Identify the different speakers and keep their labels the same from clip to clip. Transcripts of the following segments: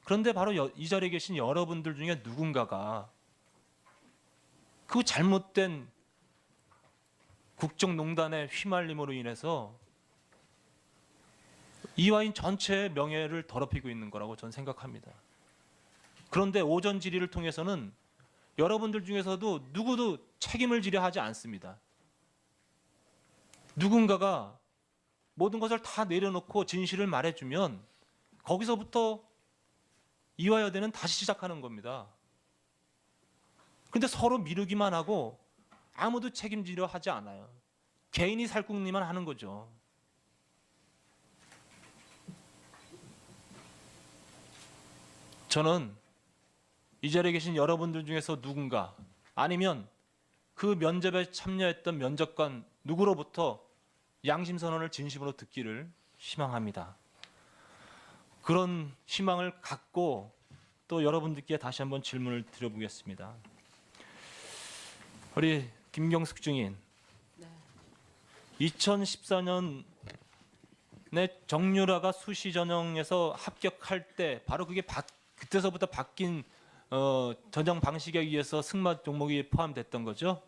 Speaker 1: 그런데 바로 이 자리에 계신 여러분들 중에 누군가가 그 잘못된 국정농단의 휘말림으로 인해서 이화인 전체의 명예를 더럽히고 있는 거라고 저는 생각합니다. 그런데 오전 질의를 통해서는 여러분들 중에서도 누구도 책임을 지려 하지 않습니다. 누군가가 모든 것을 다 내려놓고 진실을 말해주면 거기서부터 이화여대는 다시 시작하는 겁니다. 근데 서로 미루기만 하고 아무도 책임지려 하지 않아요. 개인이 살궁리만 하는 거죠. 저는 이 자리에 계신 여러분들 중에서 누군가 아니면 그 면접에 참여했던 면접관 누구로부터 양심선언을 진심으로 듣기를 희망합니다. 그런 희망을 갖고 또 여러분들께 다시 한번 질문을 드려보겠습니다. 우리 김경숙 증인, 2014년에 정유라가 수시 전형에서 합격할 때 바로 그게 그때서부터 바뀐 전형 방식에 의해서 승마 종목이 포함됐던 거죠?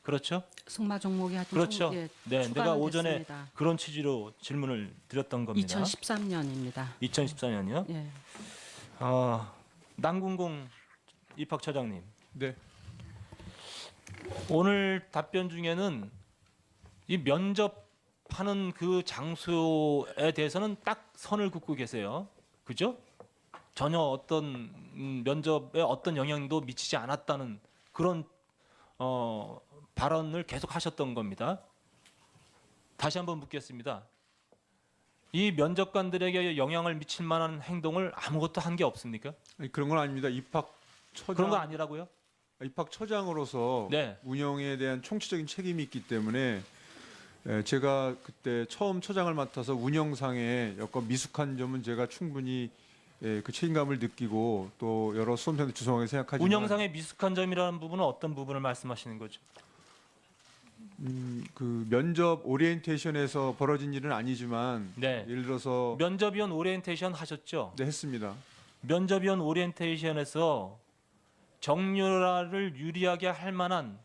Speaker 1: 그렇죠?
Speaker 2: 승마 종목이 하여튼
Speaker 1: 그렇죠.
Speaker 2: 예,
Speaker 1: 네, 내가 오전에
Speaker 2: 됐습니다.
Speaker 1: 그런 취지로 질문을 드렸던 겁니다.
Speaker 2: 2013년입니다.
Speaker 1: 2014년이요?
Speaker 2: 예.
Speaker 1: 남궁공 입학처장님,
Speaker 3: 네.
Speaker 1: 오늘 답변 중에는 이 면접하는 그 장소에 대해서는 딱 선을 긋고 계세요. 그죠? 전혀 어떤 면접에 어떤 영향도 미치지 않았다는 그런 발언을 계속 하셨던 겁니다. 다시 한번 묻겠습니다. 이 면접관들에게 영향을 미칠 만한 행동을 아무것도 한 게 없습니까?
Speaker 3: 아니, 그런 건 아닙니다.
Speaker 1: 그런 거 아니라고요?
Speaker 3: 입학처장으로서
Speaker 1: 네.
Speaker 3: 운영에 대한 총체적인 책임이 있기 때문에 제가 그때 처음 처장을 맡아서 운영상에 여건 미숙한 점은 제가 충분히 그 책임감을 느끼고 또 여러 수험생들 죄송하게 생각하지만
Speaker 1: 운영상의 미숙한 점이라는 부분은 어떤 부분을 말씀하시는 거죠?
Speaker 3: 그 면접 오리엔테이션에서 벌어진 일은 아니지만
Speaker 1: 네.
Speaker 3: 예를 들어서
Speaker 1: 면접위원 오리엔테이션 하셨죠?
Speaker 3: 네, 했습니다.
Speaker 1: 면접위원 오리엔테이션에서 정유라를 유리하게 할 만한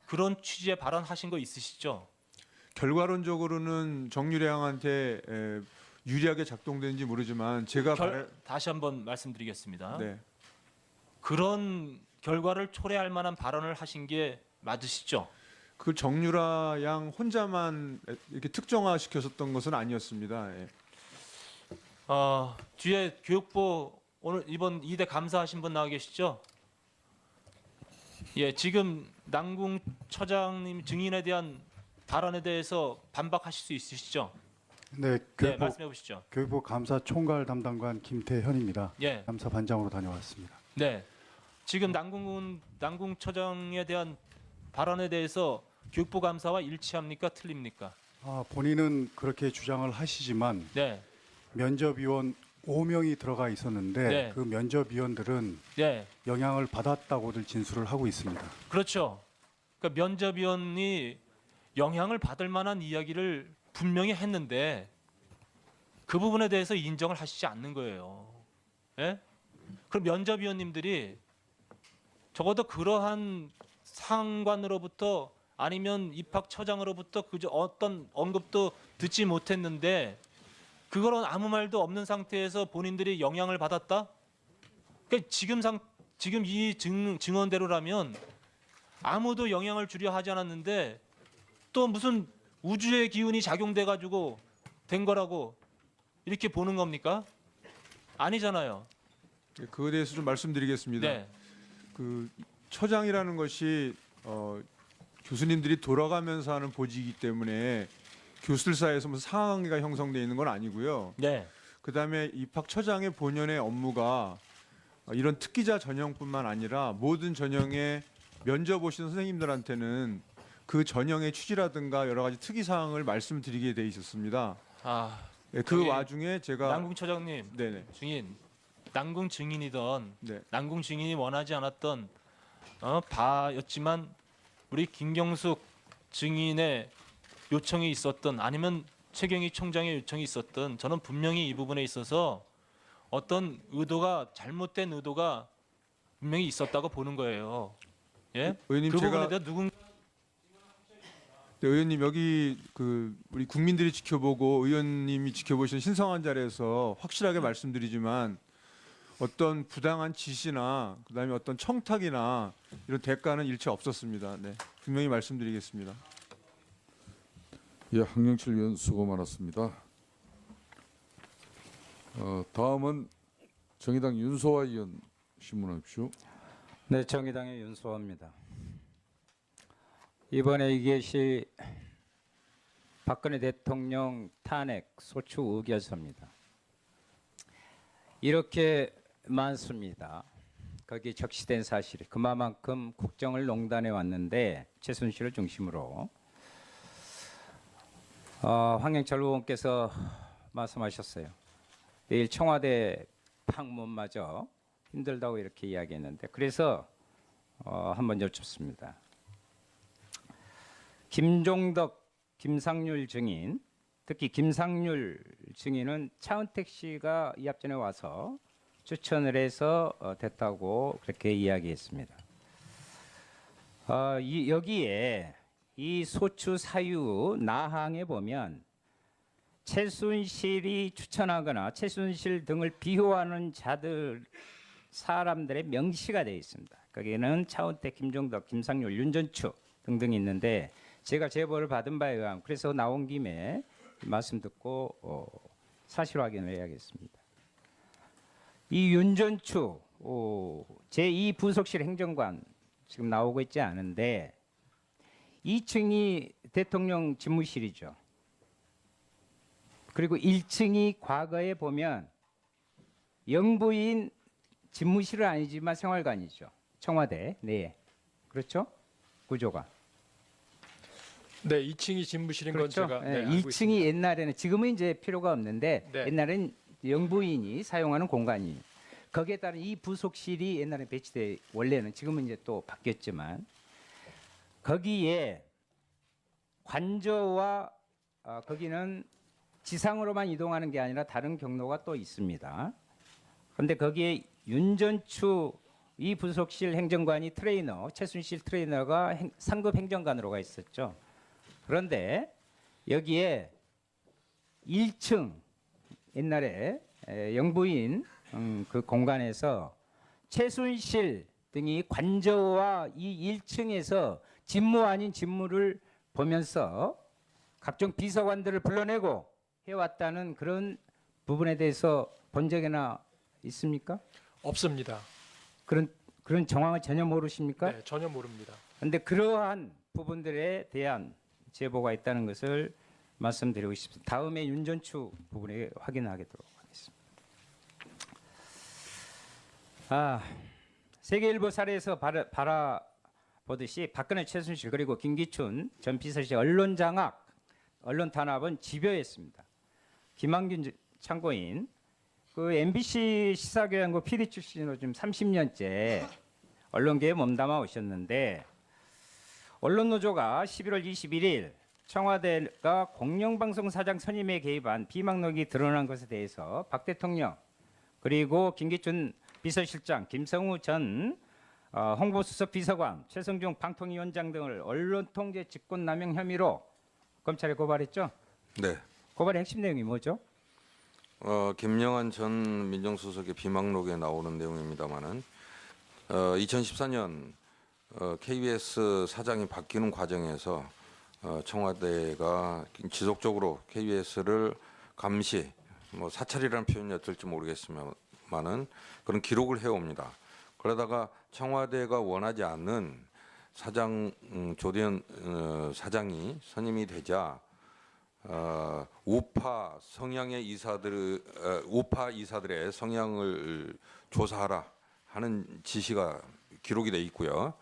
Speaker 1: 그런 취지의 발언하신 거 있으시죠?
Speaker 3: 결과론적으로는 정유래 양한테 유리하게 작동되는지 모르지만 제가
Speaker 1: 다시 한번 말씀드리겠습니다.
Speaker 3: 네.
Speaker 1: 그런 결과를 초래할 만한 발언을 하신 게 맞으시죠?
Speaker 3: 그 정유라 양 혼자만 이렇게 특정화시켰었던 것은 아니었습니다. 예.
Speaker 1: 뒤에 교육부 오늘 이번 2대 감사하신 분 나와 계시죠? 예, 지금 남궁 처장님 증인에 대한 발언에 대해서 반박하실 수 있으시죠?
Speaker 4: 네,
Speaker 1: 네, 말씀해 보시죠.
Speaker 4: 교육부 감사 총괄 담당관 김태현입니다.
Speaker 1: 예,
Speaker 4: 감사 반장으로 다녀왔습니다.
Speaker 1: 네. 지금 남궁 처장에 대한 발언에 대해서 교육부 감사와 일치합니까? 틀립니까?
Speaker 4: 본인은 그렇게 주장을 하시지만
Speaker 1: 네,
Speaker 4: 면접위원 5명이 들어가 있었는데
Speaker 1: 네.
Speaker 4: 그 면접위원들은
Speaker 1: 네,
Speaker 4: 영향을 받았다고들 진술을 하고 있습니다.
Speaker 1: 그렇죠. 그러니까 면접위원이 영향을 받을 만한 이야기를 분명히 했는데 그 부분에 대해서 인정을 하시지 않는 거예요. 예? 그럼 면접위원님들이 적어도 그러한 상관으로부터 아니면 입학처장으로부터 그저 어떤 언급도 듣지 못했는데 그거는 아무 말도 없는 상태에서 본인들이 영향을 받았다? 그러니까 지금 이 증언대로라면 아무도 영향을 주려 하지 않았는데 또 무슨 우주의 기운이 작용돼 가지고 된 거라고 이렇게 보는 겁니까? 아니잖아요.
Speaker 3: 그거에 대해서 좀 말씀드리겠습니다.
Speaker 1: 네.
Speaker 3: 그 처장이라는 것이 교수님들이 돌아가면서 하는 보직이기 때문에 교수들 사이에서 무슨 상하관계가 형성되어 있는 건 아니고요.
Speaker 1: 네.
Speaker 3: 그다음에 입학처장의 본연의 업무가 이런 특기자 전형뿐만 아니라 모든 전형에 면접 오시는 선생님들한테는 그 전형의 취지라든가 여러 가지 특이 사항을 말씀드리게 돼 있었습니다. 그
Speaker 1: 저기
Speaker 3: 와중에 제가
Speaker 1: 남궁 처장님,
Speaker 3: 네네
Speaker 1: 증인, 남궁 증인이던
Speaker 3: 네.
Speaker 1: 남궁 증인이 원하지 않았던 바였지만 우리 김경숙 증인의 요청이 있었던 아니면 최경희 총장의 요청이 있었던 저는 분명히 이 부분에 있어서 어떤 의도가 잘못된 의도가 분명히 있었다고 보는 거예요. 예?
Speaker 3: 의원님
Speaker 1: 그
Speaker 3: 제가
Speaker 1: 부분에 대해
Speaker 3: 네, 의원님 여기 우리 국민들이 지켜보고 의원님이 지켜보신 신성한 자리에서 확실하게 말씀드리지만 어떤 부당한 지시나 그다음에 어떤 청탁이나 이런 대가는 일체 없었습니다. 네, 분명히 말씀드리겠습니다.
Speaker 5: 예, 황영칠 의원 수고 많았습니다. 다음은 정의당 윤소아 의원 신문하십시오.
Speaker 6: 네, 정의당의 윤소아입니다. 이번에 이것이 박근혜 대통령 탄핵 소추 의결서입니다. 이렇게 많습니다. 거기 적시된 사실이 그만큼 국정을 농단해 왔는데 최순실을 중심으로 황영철 의원께서 말씀하셨어요. 내일 청와대 방문마저 힘들다고 이렇게 이야기했는데 그래서 한번 여쭙습니다. 김종덕, 김상률 증인, 특히 김상률 증인은 차은택 씨가 이합전에 와서 추천을 해서 됐다고 그렇게 이야기했습니다. 여기에 이 소추 사유 나항에 보면 최순실이 추천하거나 최순실 등을 비호하는 사람들의 명시가 되어 있습니다. 거기에는 차은택, 김종덕, 김상률, 윤전추 등등이 있는데 제가 제보를 받은 바에 의하면 그래서 나온 김에 말씀 듣고 사실 확인을 해야겠습니다. 이 윤전추 제2 부속실 행정관 지금 나오고 있지 않은데 2층이 대통령 집무실이죠. 그리고 1층이 과거에 보면 영부인 집무실은 아니지만 생활관이죠. 청와대 네, 그렇죠? 구조가.
Speaker 7: 네, 2층이 집무실인
Speaker 6: 그렇죠?
Speaker 7: 건 제가
Speaker 6: 네,
Speaker 7: 알고
Speaker 6: 1층이
Speaker 7: 있습니다.
Speaker 6: 옛날에는 지금은 이제 필요가 없는데
Speaker 7: 네.
Speaker 6: 옛날엔 영부인이 사용하는 공간이 거기에 따른 이 부속실이 옛날에 배치돼 원래는 지금은 이제 또 바뀌었지만 거기에 관저와 거기는 지상으로만 이동하는 게 아니라 다른 경로가 또 있습니다. 그런데 거기에 윤전추 이 부속실 행정관이 트레이너 최순실 트레이너가 상급 행정관으로 가 있었죠. 그런데 여기에 1층 옛날에 영부인 그 공간에서 최순실 등이 관저와 이 1층에서 직무 아닌 직무를 보면서 각종 비서관들을 불러내고 해왔다는 그런 부분에 대해서 본 적이나 있습니까?
Speaker 7: 없습니다.
Speaker 6: 그런 정황을 전혀 모르십니까?
Speaker 7: 네, 전혀 모릅니다.
Speaker 6: 그런데 그러한 부분들에 대한 제보가 있다는 것을 말씀드리고 싶습니다. 다음에 윤전추 부분에 확인하도록 하겠습니다. 세계일보 사례에서 바라보듯이 박근혜, 최순실 그리고 김기춘 전 비서실 언론 장악, 언론 탄압은 집요했습니다. 김한균 참고인 그 MBC 시사교양국 PD 출신으로 지금 30년째 언론계에 몸담아 오셨는데 언론노조가 11월 21일 청와대가 공영방송 사장 선임에 개입한 비망록이 드러난 것에 대해서 박 대통령 그리고 김기춘 비서실장, 김성우 전 홍보수석 비서관, 최성중 방통위원장 등을 언론통제 직권남용 혐의로 검찰에 고발했죠?
Speaker 8: 네.
Speaker 6: 고발의 핵심 내용이 뭐죠?
Speaker 8: 김영한 전 민정수석의 비망록에 나오는 내용입니다만은 2014년 KBS 사장이 바뀌는 과정에서 청와대가 지속적으로 KBS를 감시, 사찰이라는 표현이 어떨지 모르겠습니다만은 그런 기록을 해옵니다. 그러다가 청와대가 원하지 않는 사장 조대현 사장이 선임이 되자 우파 성향의 우파 이사들의 성향을 조사하라 하는 지시가 기록이 돼 있고요.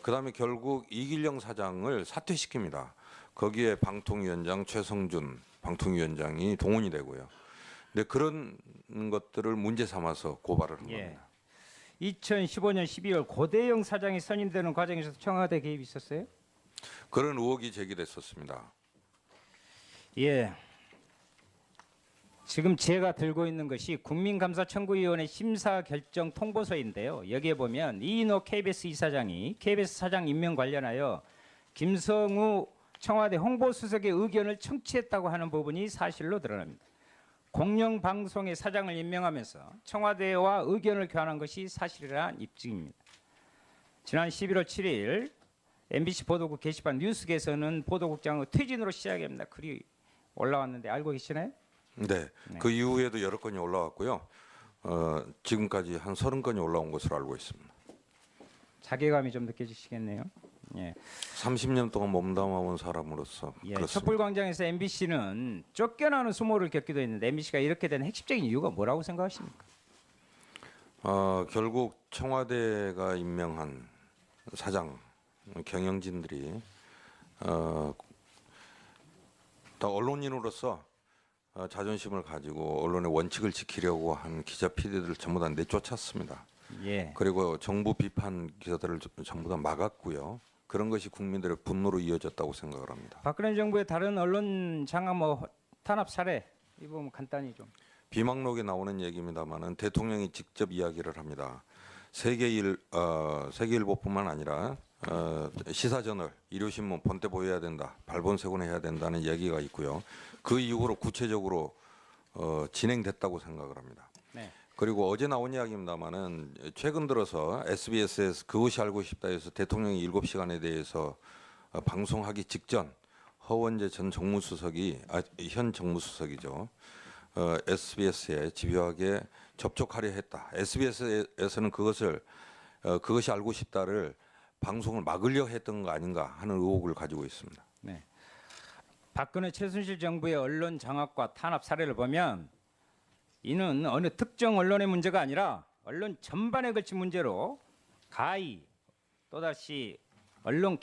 Speaker 8: 그다음에 결국 이길영 사장을 사퇴시킵니다. 거기에 방통위원장 최성준 방통위원장이 동원이 되고요. 근데 그런 것들을 문제 삼아서 고발을 한 겁니다.
Speaker 6: 2015년 12월 고대영 사장이 선임되는 과정에서 청와대 개입이 있었어요?
Speaker 8: 그런 의혹이 제기됐었습니다.
Speaker 6: 예. 지금 제가 들고 있는 것이 국민감사청구위원회 심사 결정 통보서인데요. 여기에 보면 이인호 KBS 이사장이 KBS 사장 임명 관련하여 김성우 청와대 홍보수석의 의견을 청취했다고 하는 부분이 사실로 드러납니다. 공영방송의 사장을 임명하면서 청와대와 의견을 교환한 것이 사실이라는 입증입니다. 지난 11월 7일 MBC 보도국 게시판 뉴스계에서는 보도국장의 퇴진으로 시작합니다. 글이 올라왔는데 알고 계시나요?
Speaker 8: 네. 그 이후에도 여러 건이 올라왔고요. 지금까지 한 30건이 올라온 것으로 알고 있습니다.
Speaker 6: 자괴감이 좀 느껴지시겠네요. 예.
Speaker 8: 30년 동안 몸담아온 사람으로서
Speaker 6: 예,
Speaker 8: 그렇습니다.
Speaker 6: 촛불광장에서 MBC는 쫓겨나는 수모를 겪기도 했는데 MBC가 이렇게 된 핵심적인 이유가 뭐라고 생각하십니까?
Speaker 8: 결국 청와대가 임명한 사장, 경영진들이 다 언론인으로서 자존심을 가지고 언론의 원칙을 지키려고 한 기자 PD들을 전부 다 내쫓았습니다.
Speaker 6: 예.
Speaker 8: 그리고 정부 비판 기사들을 전부 다 막았고요. 그런 것이 국민들의 분노로 이어졌다고 생각을 합니다.
Speaker 6: 박근혜 정부의 다른 언론 장악 탄압 사례 이 부분 간단히 좀.
Speaker 8: 비망록에 나오는 얘기입니다만은 대통령이 직접 이야기를 합니다. 세계일보뿐만 아니라 시사저널, 일요신문 본때 보여야 된다, 발본색원해야 된다는 얘기가 있고요. 그 이후로 구체적으로 진행됐다고 생각을 합니다.
Speaker 6: 네.
Speaker 8: 그리고 어제 나온 이야기입니다만은 최근 들어서 SBS에서 그것이 알고 싶다에서 대통령이 7시간에 대해서 방송하기 직전 허원재 전 정무수석이 현 정무수석이죠. SBS에 집요하게 접촉하려 했다. SBS에서는 그것이 알고 싶다를 방송을 막으려 했던 거 아닌가 하는 의혹을 가지고 있습니다.
Speaker 6: 네. 박근혜 최순실 정부의 언론 장악과 탄압 사례를 보면 이는 어느 특정 언론의 문제가 아니라 언론 전반에 걸친 문제로 가히 또다시 언론